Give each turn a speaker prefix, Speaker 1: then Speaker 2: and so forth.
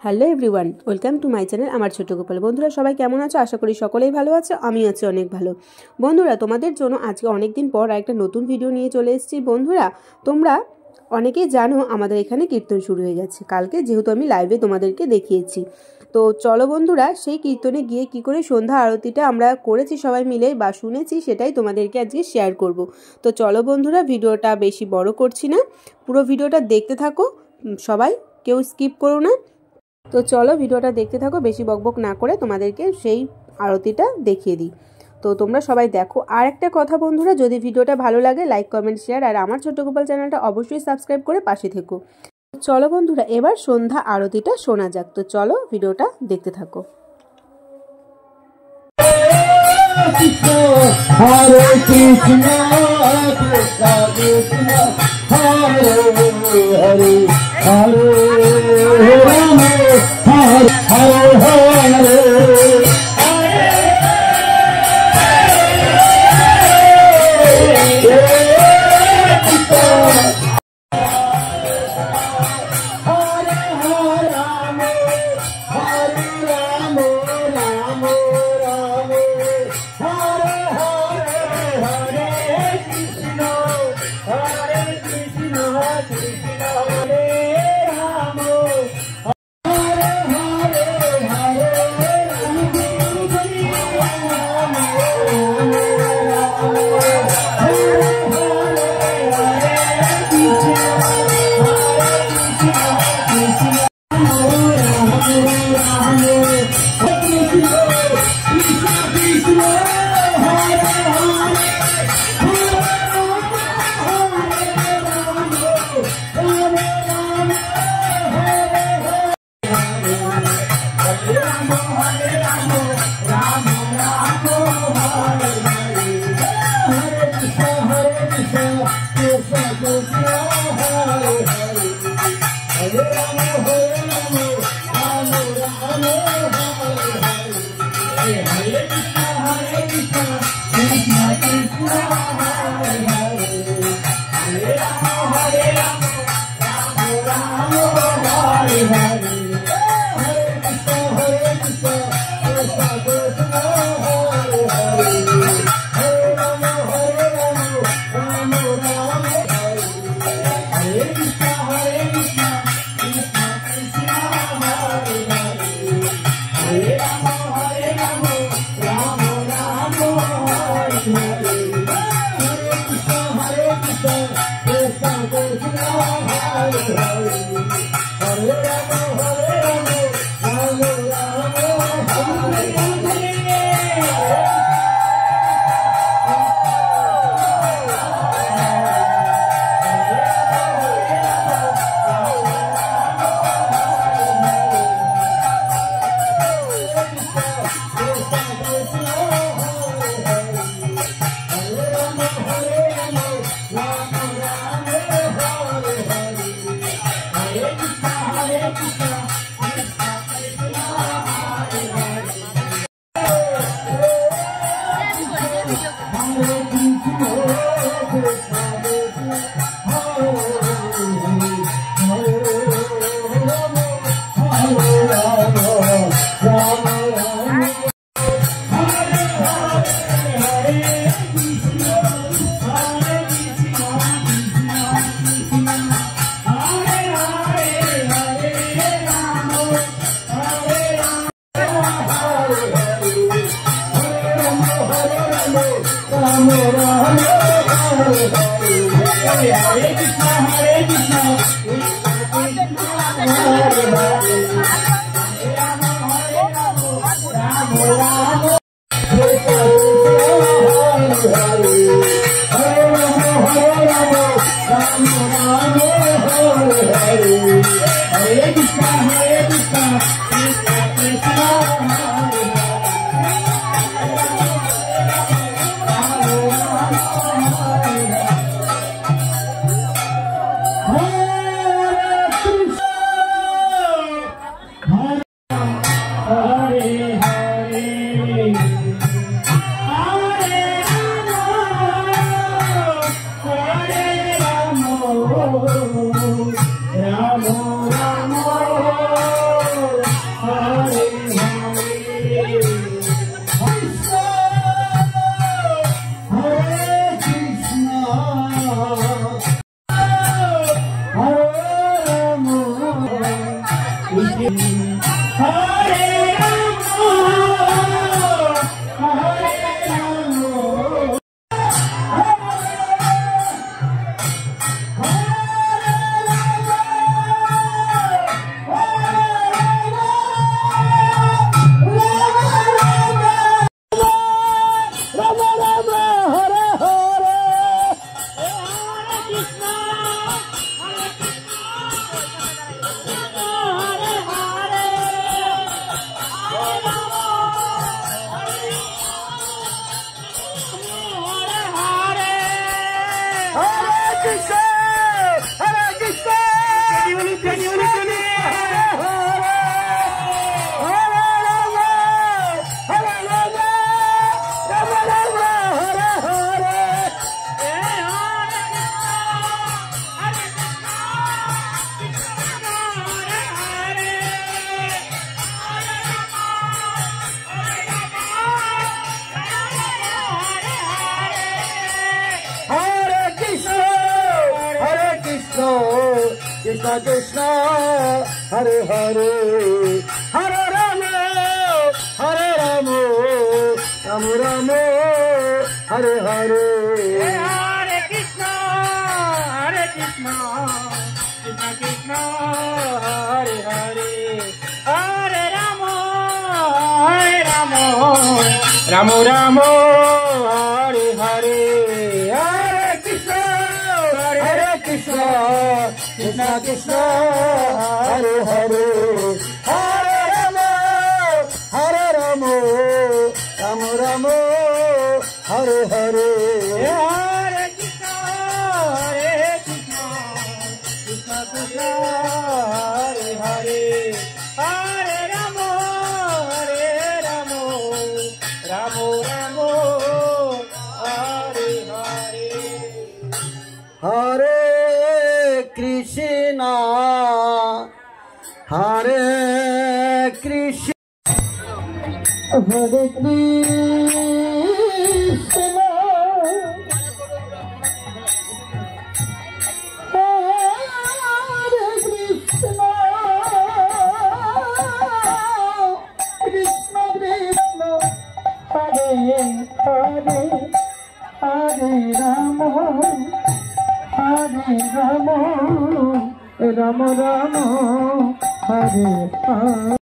Speaker 1: Hello everyone, welcome to my channel আমার ছোট গোপাল। বন্ধুরা সবাই কেমন আছো? আশা করি সকলেই ভালো আছো, আমি আছি অনেক ভালো। বন্ধুরা তোমাদের জন্য আজকে অনেক দিন পর একটা নতুন ভিডিও নিয়ে চলে এসেছি। বন্ধুরা তোমরা অনেকেই জানো আমাদের এখানে কীর্তন শুরু হয়ে গেছে কালকে, যেহেতু আমি লাইভে তোমাদেরকে দেখিয়েছি। তো চলো বন্ধুরা, সেই কীর্তনে গিয়ে কি করে সন্ধ্যা আরতিটা আমরা করেছি সবাই মিলে বা শুনেছি, সেটাই তোমাদেরকে আজকে শেয়ার করব। তো চলো বন্ধুরা, ভিডিওটা বেশি বড় করছি না, পুরো ভিডিওটা দেখতে থাকো সবাই, কেউ স্কিপ করো না। তো চলো ভিডিওটা দেখতে থাকো, বেশি বকবক না করে তোমাদেরকে সেই আরতিটা দেখিয়ে দিই। তো তোমরা সবাই দেখো। আর একটা কথা বন্ধুরা, যদি ভিডিওটা ভালো লাগে লাইক কমেন্ট শেয়ার, আর আমার ছোট গোপাল চ্যানেলটা অবশ্যই সাবস্ক্রাইব করে পাশে থেকো। চলো বন্ধুরা, এবার সন্ধ্যা আরতিটা শোনা যাক। তো চলো ভিডিওটা দেখতে থাকো।
Speaker 2: হরে Krishna Krishna Krishna Hare Hare Hare Ram Hare Hare Krishna Krishna Hare Hare Hare Rama Hare Rama Rama Rama Hare Hare
Speaker 3: Hare Krishna Krishna Krishna Hare Hare Hare Rama Rama Rama Hare Hare Hare Krishna
Speaker 2: Krishna Krishna Krishna Hare Hare Hare Rama Rama Rama Hare Hare
Speaker 3: Hare Krishna Krishna Krishna Hare Hare Hare Rama Rama Rama Hare Hare
Speaker 2: Hare Krishna Hare Krishna Hare Krishna Krishna Krishna Hare Hare Hare Rama Hare Rama Rama Rama Hare Hare